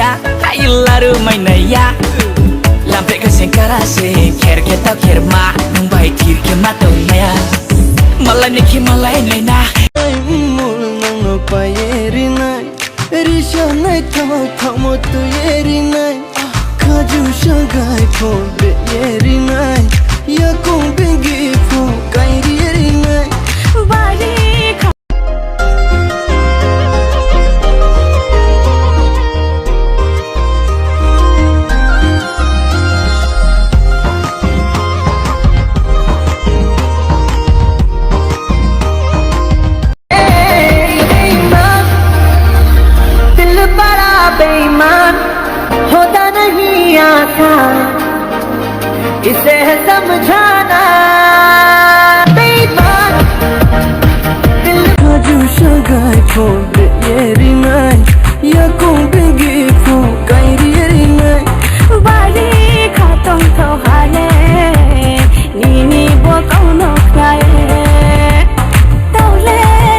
ya Hai laru mainnya ya Lampe ke sengkarase Ker kita ker ma Numbai tir ke matau maya Malai niki malai naina Mul nang payeri nai Risha nai thao thao mo tu yeri nai Kaju shagai pho be yeri nai Ya kong bengi pho kai yeri nai Bari बेईमान होता नहीं आता इसे है समझाना बेईमान Kaju shagai pho be yeri nai Ya kong bengi